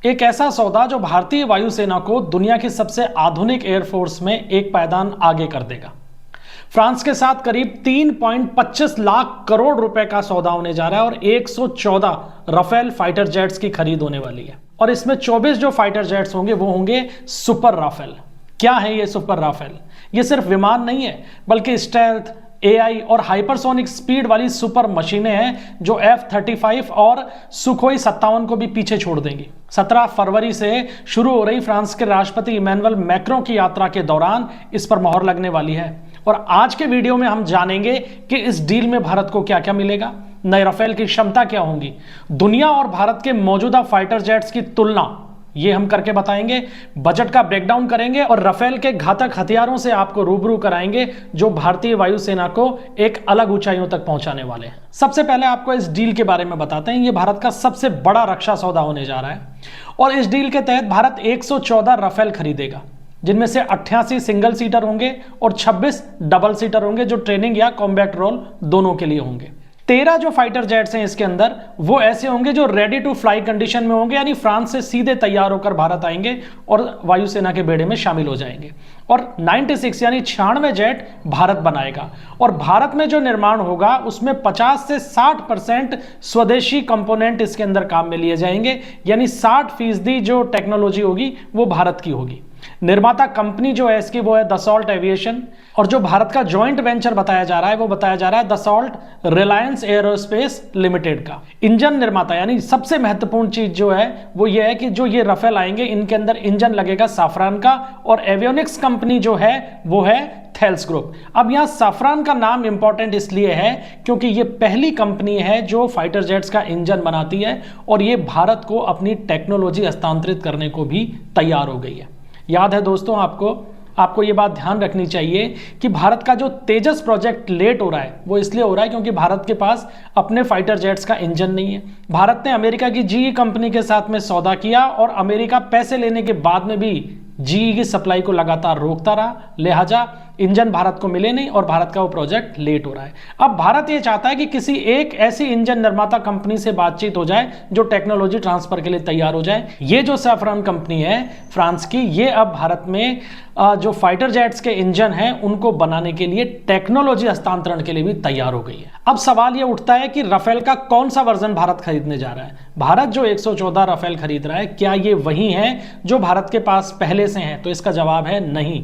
एक ऐसा सौदा जो भारतीय वायुसेना को दुनिया की सबसे आधुनिक एयरफोर्स में एक पायदान आगे कर देगा। फ्रांस के साथ करीब 3.25 लाख करोड़ रुपए का सौदा होने जा रहा है और 114 राफेल फाइटर जेट्स की खरीद होने वाली है। और इसमें 24 जो फाइटर जेट्स होंगे वो होंगे सुपर राफेल। क्या है ये सुपर राफेल? ये सिर्फ विमान नहीं है बल्कि स्टेल्थ, एआई और हाइपरसोनिक स्पीड वाली सुपर मशीनें हैं जो F-35 और सुखोई 57 को भी पीछे छोड़ देंगी। 17 फरवरी से शुरू हो रही फ्रांस के राष्ट्रपति इमैनुअल मैक्रों की यात्रा के दौरान इस पर मोहर लगने वाली है। और आज के वीडियो में हम जानेंगे कि इस डील में भारत को क्या क्या मिलेगा, नए राफेल की क्षमता क्या होंगी, दुनिया और भारत के मौजूदा फाइटर जेट्स की तुलना ये हम करके बताएंगे, बजट का ब्रेकडाउन करेंगे और राफेल के घातक हथियारों से आपको रूबरू कराएंगे जो भारतीय वायुसेना को एक अलग ऊंचाइयों तक पहुंचाने वाले हैं। सबसे पहले आपको इस डील के बारे में बताते हैं। ये भारत का सबसे बड़ा रक्षा सौदा होने जा रहा है और इस डील के तहत भारत 114 राफेल खरीदेगा, जिनमें से 88 सिंगल सीटर होंगे और 26 डबल सीटर होंगे जो ट्रेनिंग या कॉम्बैट रोल दोनों के लिए होंगे। 13 जो फाइटर जेट्स हैं इसके अंदर वो ऐसे होंगे जो रेडी टू फ्लाई कंडीशन में होंगे, यानी फ्रांस से सीधे तैयार होकर भारत आएंगे और वायुसेना के बेड़े में शामिल हो जाएंगे। और 96 यानी 96 जेट भारत बनाएगा और भारत में जो निर्माण होगा उसमें 50 से 60% स्वदेशी कंपोनेंट इसके अंदर काम में लिए जाएंगे, यानी 60% जो टेक्नोलॉजी होगी वो भारत की होगी। निर्माता कंपनी जो है इसकी वो है दसॉल्ट एविएशन और जो भारत का जॉइंट वेंचर बताया जा रहा है वो बताया जा रहा है दसॉल्ट रिलायंस एरोस्पेस लिमिटेड का। इंजन निर्माता यानी सबसे महत्वपूर्ण चीज जो है वो ये है कि जो ये राफेल आएंगे इनके अंदर इंजन लगेगा साफरान का और एवियोनिक्स कंपनी जो है वो है थेल्स ग्रुप। अब यहां साफरान का नाम इंपॉर्टेंट इसलिए है क्योंकि ये पहली कंपनी है जो फाइटर जेट्स का इंजन बनाती है और ये भारत को अपनी टेक्नोलॉजी हस्तांतरित करने को भी तैयार हो गई है। याद है दोस्तों, आपको ये बात ध्यान रखनी चाहिए कि भारत का जो तेजस प्रोजेक्ट लेट हो रहा है वो इसलिए हो रहा है क्योंकि भारत के पास अपने फाइटर जेट्स का इंजन नहीं है। भारत ने अमेरिका की जीई कंपनी के साथ में सौदा किया और अमेरिका पैसे लेने के बाद में भी जीई की सप्लाई को लगातार रोकता रहा, लिहाजा इंजन भारत को मिले नहीं और भारत का वो प्रोजेक्ट लेट हो रहा है। अब भारत ये चाहता है कि किसी एक ऐसी इंजन निर्माता कंपनी से बातचीत हो जाए जो टेक्नोलॉजी ट्रांसफर के लिए तैयार हो जाए। ये जो सैफरन कंपनी है फ्रांस की, ये अब भारत में जो फाइटर जेट्स के इंजन हैं उनको बनाने के लिए टेक्नोलॉजी हस्तांतरण के लिए भी तैयार हो गई है। अब सवाल ये उठता है कि राफेल का कौन सा वर्जन भारत खरीदने जा रहा है। भारत जो 114 राफेल खरीद रहा है क्या ये वही है जो भारत के पास पहले से हैं? तो इसका जवाब है नहीं,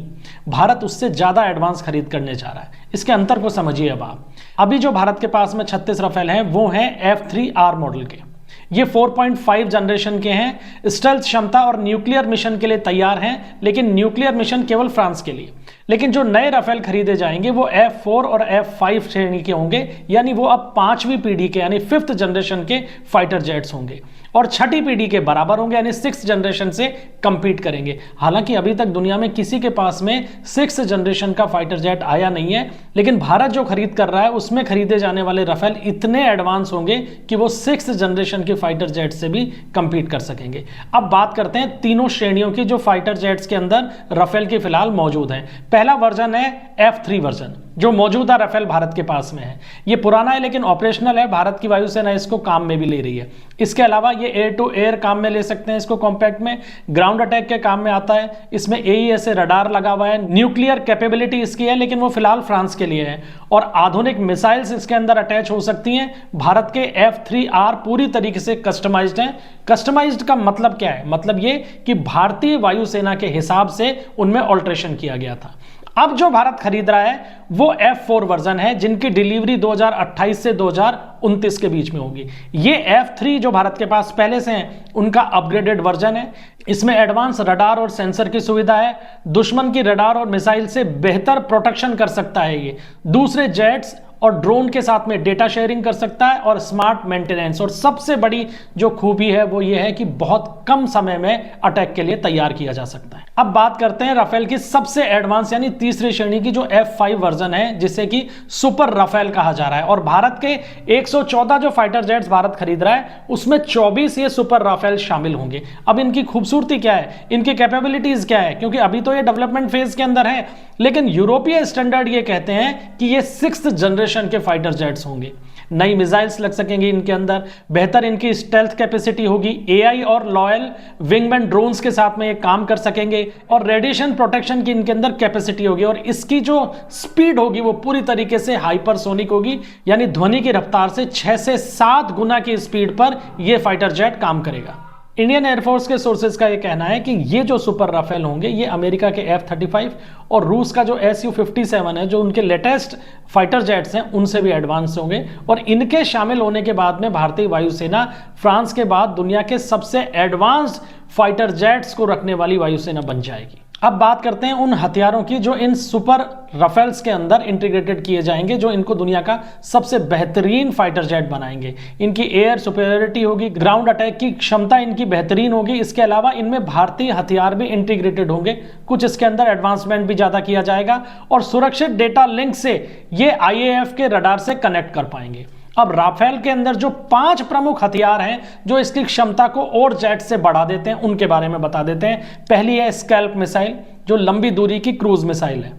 भारत उससे ज्यादा एडवांस खरीद करने जा रहा है। इसके अंतर को समझिए। अब आप अभी जो भारत के पास में 36 राफेल हैं वो हैं F-3R मॉडल के। ये 4.5 जनरेशन के हैं, स्टेल्थ क्षमता और न्यूक्लियर मिशन के लिए तैयार हैं, लेकिन न्यूक्लियर मिशन केवल फ्रांस के लिए। लेकिन जो नए राफेल खरीदे जाएंगे वो F-4 और F-5 श्रेणी के होंगे, यानी वो अब 5वीं पीढ़ी के यानी 5th जनरेशन के फाइटर जेट्स होंगे और 6ठी पीढ़ी के बराबर होंगे, यानी 6th जनरेशन से कंपीट करेंगे। हालांकि अभी तक दुनिया में किसी के पास में 6th जनरेशन का फाइटर जेट आया नहीं है, लेकिन भारत जो खरीद कर रहा है उसमें खरीदे जाने वाले राफेल इतने एडवांस होंगे कि वो 6th जनरेशन के फाइटर जेट से भी कंपीट कर सकेंगे। अब बात करते हैं तीनों श्रेणियों की जो फाइटर जेट्स के अंदर राफेल के फिलहाल मौजूद हैं। पहला वर्जन है F-3 वर्जन जो मौजूदा राफेल भारत के पास में है। ये पुराना है लेकिन ऑपरेशनल है, भारत की वायुसेना इसको काम में भी ले रही है। इसके अलावा ये एयर टू एयर काम में ले सकते हैं इसको कॉम्पैक्ट में, ग्राउंड अटैक के काम में आता है। इसमें AESA रडार लगा हुआ है, न्यूक्लियर कैपेबिलिटी इसकी है लेकिन वो फिलहाल फ्रांस के लिए है और आधुनिक मिसाइल्स इसके अंदर अटैच हो सकती हैं। भारत के F-3R पूरी तरीके से कस्टमाइज्ड हैं। कस्टमाइज्ड का मतलब क्या है? मतलब ये कि भारतीय वायुसेना के हिसाब से उनमें ऑल्ट्रेशन किया गया था। अब जो भारत खरीद रहा है वो F-4 वर्जन है जिनकी डिलीवरी 2028 से 2029 के बीच में होगी। ये F-3 जो भारत के पास पहले से हैं उनका अपग्रेडेड वर्जन है। इसमें एडवांस रडार और सेंसर की सुविधा है, दुश्मन की रडार और मिसाइल से बेहतर प्रोटेक्शन कर सकता है ये, दूसरे जेट्स और ड्रोन के साथ में डेटा शेयरिंग कर सकता है और स्मार्ट मेंटेनेंस, और सबसे बड़ी जो खूबी है वो ये है कि बहुत कम समय में अटैक के लिए तैयार किया जा सकता है। अब बात करते हैं राफेल की सबसे एडवांस यानी तीसरी श्रेणी की जो F-5 वर्जन है जिसे कि सुपर राफेल कहा जा रहा है। और भारत के 114 जो फाइटर जेट्स भारत खरीद रहा है उसमें 24 ये सुपर राफेल शामिल होंगे। अब इनकी खूबसूरती क्या है, इनकी कैपेबिलिटीज क्या है, क्योंकि अभी तो ये डेवलपमेंट फेज के अंदर है लेकिन यूरोपीय स्टैंडर्ड ये कहते हैं कि ये 6th जनरेशन के फाइटर जेट्स होंगे। नई मिसाइल्स लग सकेंगी इनके अंदर, बेहतर इनकी स्टेल्थ कैपेसिटी होगी, एआई और लॉयल विंगमैन ड्रोन्स के साथ में ये काम कर सकेंगे, और रेडिएशन प्रोटेक्शन की इनके अंदर कैपेसिटी होगी, और इसकी जो स्पीड होगी वो पूरी तरीके से हाइपरसोनिक होगी, यानी ध्वनि की रफ्तार से 6 से 7 गुना की स्पीड पर यह फाइटर जेट काम करेगा। इंडियन एयरफोर्स के सोर्सेज का यह कहना है कि ये जो सुपर राफेल होंगे ये अमेरिका के F-35 और रूस का जो Su-57 है, जो उनके लेटेस्ट फाइटर जेट्स हैं, उनसे भी एडवांस होंगे, और इनके शामिल होने के बाद में भारतीय वायुसेना फ्रांस के बाद दुनिया के सबसे एडवांस्ड फाइटर जेट्स को रखने वाली वायुसेना बन जाएगी। अब बात करते हैं उन हथियारों की जो इन सुपर राफेल्स के अंदर इंटीग्रेटेड किए जाएंगे, जो इनको दुनिया का सबसे बेहतरीन फाइटर जेट बनाएंगे। इनकी एयर सुपेरियरिटी होगी, ग्राउंड अटैक की क्षमता इनकी बेहतरीन होगी, इसके अलावा इनमें भारतीय हथियार भी इंटीग्रेटेड होंगे, कुछ इसके अंदर एडवांसमेंट भी ज्यादा किया जाएगा, और सुरक्षित डेटा लिंक से ये IAF के रडार से कनेक्ट कर पाएंगे। अब राफेल के अंदर जो 5 प्रमुख हथियार हैं जो इसकी क्षमता को और जेट से बढ़ा देते हैं, उनके बारे में बता देते हैं। पहली है स्कैल्प मिसाइल, जो लंबी दूरी की क्रूज मिसाइल है।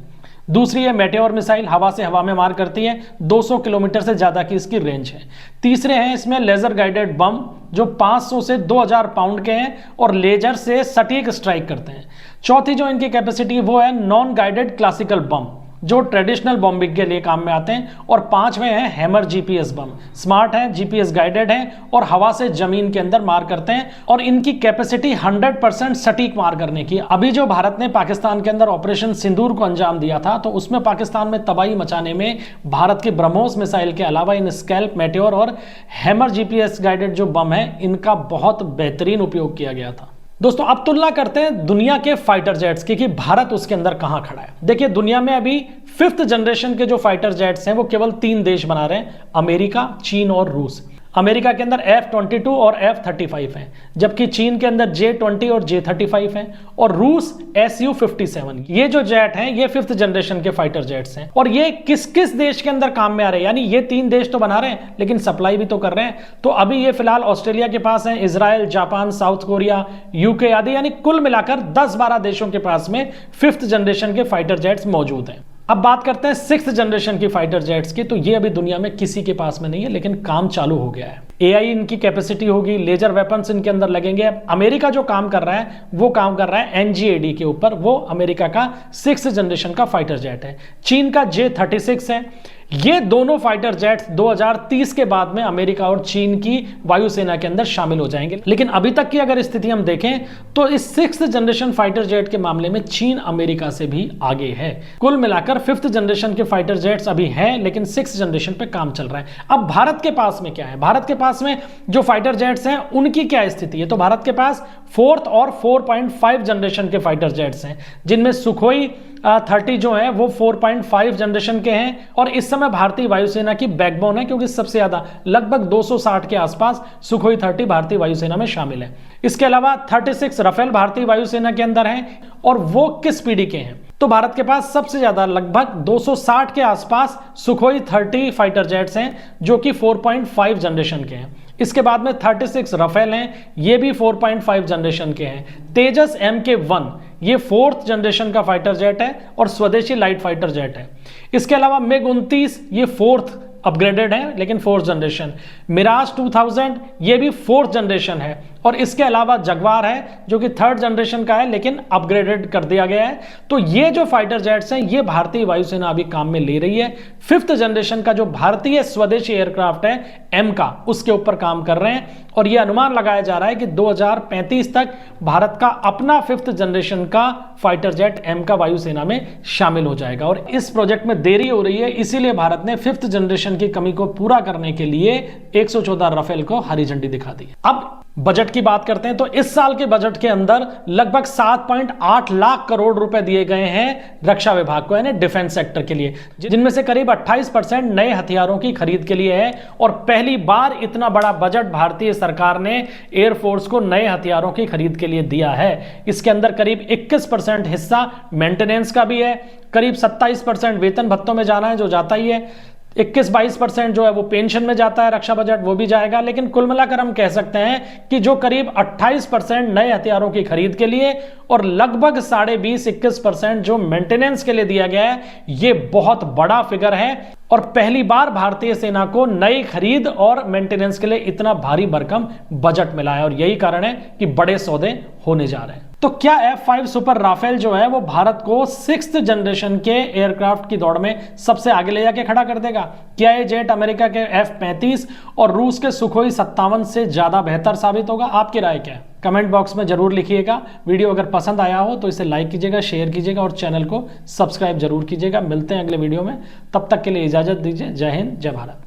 दूसरी है मेटेओर मिसाइल, हवा से हवा में मार करती है, 200 किलोमीटर से ज्यादा की इसकी रेंज है। तीसरे हैं इसमें लेजर गाइडेड बम, जो 500 से 2000 पाउंड के हैं और लेजर से सटीक स्ट्राइक करते हैं। चौथी जो इनकी कैपेसिटी वो है नॉन गाइडेड क्लासिकल बम, जो ट्रेडिशनल बॉम्बिंग के लिए काम में आते हैं। और 5वें हैं हैमर GPS बम, स्मार्ट है, GPS गाइडेड है और हवा से जमीन के अंदर मार करते हैं, और इनकी कैपेसिटी 100% सटीक मार करने की। अभी जो भारत ने पाकिस्तान के अंदर ऑपरेशन सिंदूर को अंजाम दिया था, तो उसमें पाकिस्तान में तबाही मचाने में भारत की ब्रह्मोस मिसाइल के अलावा इन स्कैल्प, मेटेओर और हैमर GPS गाइडेड जो बम है, इनका बहुत बेहतरीन उपयोग किया गया था। दोस्तों अब तुलना करते हैं दुनिया के फाइटर जेट्स की कि भारत उसके अंदर कहां खड़ा है। देखिए दुनिया में अभी 5th जनरेशन के जो फाइटर जेट्स हैं वो केवल 3 देश बना रहे हैं, अमेरिका, चीन और रूस। अमेरिका के अंदर F-22 और F-35 हैं, जबकि चीन के अंदर J-20 और J-35 हैं, और रूस Su-57। ये जो जेट हैं ये 5th जनरेशन के फाइटर जेट्स हैं, और ये किस किस देश के अंदर काम में आ रहे हैं, यानी ये 3 देश तो बना रहे हैं लेकिन सप्लाई भी तो कर रहे हैं। तो अभी ये फिलहाल ऑस्ट्रेलिया के पास है, Israel, Japan, south Korea, UK आदि, यानी कुल मिलाकर 10-12 देशों के पास में 5th जनरेशन के फाइटर जेट्स मौजूद हैं। अब बात करते हैं 6th जनरेशन की फाइटर जेट्स की, तो ये अभी दुनिया में किसी के पास में नहीं है, लेकिन काम चालू हो गया है। AI इनकी कैपेसिटी होगी, लेजर वेपन्स इनके अंदर लगेंगे। अमेरिका जो काम कर रहा है वो काम कर रहा है NGAD के ऊपर, वो अमेरिका का 6th जनरेशन का फाइटर जेट है। चीन का J-36 है। ये दोनों फाइटर जेट्स 2030 के बाद में अमेरिका और चीन की वायुसेना के अंदर शामिल हो जाएंगे। लेकिन अभी तक की अगर स्थिति हम देखें तो इस 6th जनरेशन फाइटर जेट के मामले में चीन अमेरिका से भी आगे है। कुल मिलाकर 5th जनरेशन के फाइटर जेट्स अभी हैं, लेकिन 6th जनरेशन पे काम चल रहा है। अब भारत के पास में क्या है? भारत के पास में जो फाइटर जेट्स हैं उनकी क्या स्थिति है? तो भारत के पास 4th और 4.5 जनरेशन के फाइटर जेट्स हैं, जिनमें सुखोई 30 जो है वो 4.5 जनरेशन के हैं, और इस समय भारतीय वायुसेना की बैकबोन है, क्योंकि सबसे ज्यादा लगभग 260 के आसपास सुखोई 30 भारतीय वायुसेना में शामिल है। इसके अलावा 36 राफेल भारतीय वायुसेना के अंदर हैं, और वो किस पीढ़ी के हैं? तो भारत के पास सबसे ज्यादा लगभग 260 के आसपास सुखोई 30 फाइटर जेट्स हैं, जो कि 4.5 जनरेशन के हैं। इसके बाद में 36 राफेल हैं, ये भी 4.5 जनरेशन के हैं। तेजस MK-1 ये 4th जनरेशन का फाइटर जेट है और स्वदेशी लाइट फाइटर जेट है। इसके अलावा MiG-29 ये 4th अपग्रेडेड है, लेकिन 4th जनरेशन। मिराज 2000 ये भी 4th जनरेशन है, और इसके अलावा जगवार है जो कि 3rd जनरेशन का है, लेकिन अपग्रेडेड कर दिया गया है। तो ये जो फाइटर जेट्स हैं ये भारतीय वायुसेना अभी काम में ले रही है। 5th जनरेशन का जो भारतीय स्वदेशी एयरक्राफ्ट है M का, उसके ऊपर काम कर रहे हैं, और यह अनुमान लगाया जा रहा है कि 2035 तक भारत का अपना 5th जनरेशन का फाइटर जेट M का वायुसेना में शामिल हो जाएगा। और इस प्रोजेक्ट में देरी हो रही है, इसीलिए भारत ने 5th जनरेशन की कमी को पूरा करने के लिए 114 राफेल को हरी झंडी दिखा दी। अब बजट की बात करते हैं, तो इस साल के बजट के अंदर लगभग 7.8 लाख करोड़ रुपए दिए गए हैं रक्षा विभाग को, यानी डिफेंस सेक्टर के लिए, जिनमें से करीब 28% नए हथियारों की खरीद के लिए है। और पहली बार इतना बड़ा बजट भारतीय सरकार ने एयरफोर्स को नए हथियारों की खरीद के लिए दिया है। इसके अंदर करीब 21% हिस्सा मेंटेनेंस का भी है, करीब 27% वेतन भत्तों में जाना है, जो जाता ही है, 21-22% जो है वो पेंशन में जाता है, रक्षा बजट वो भी जाएगा। लेकिन कुल मिलाकर हम कह सकते हैं कि जो करीब 28% नए हथियारों की खरीद के लिए और लगभग 20.5-21% जो मेंटेनेंस के लिए दिया गया है, ये बहुत बड़ा फिगर है। और पहली बार भारतीय सेना को नई खरीद और मेंटेनेंस के लिए इतना भारी भरकम बजट मिला है और यही कारण है कि बड़े सौदे होने जा रहे हैं। तो क्या F5 सुपर राफेल जो है वो भारत को 6th जनरेशन के एयरक्राफ्ट की दौड़ में सबसे आगे ले जाके खड़ा कर देगा? क्या ये जेट अमेरिका के F35 और रूस के सुखोई 57 से ज्यादा बेहतर साबित होगा? आपकी राय क्या है? कमेंट बॉक्स में जरूर लिखिएगा। वीडियो अगर पसंद आया हो तो इसे लाइक कीजिएगा, शेयर कीजिएगा और चैनल को सब्सक्राइब जरूर कीजिएगा। मिलते हैं अगले वीडियो में, तब तक के लिए इजाजत दीजिए। जय हिंद, जय भारत।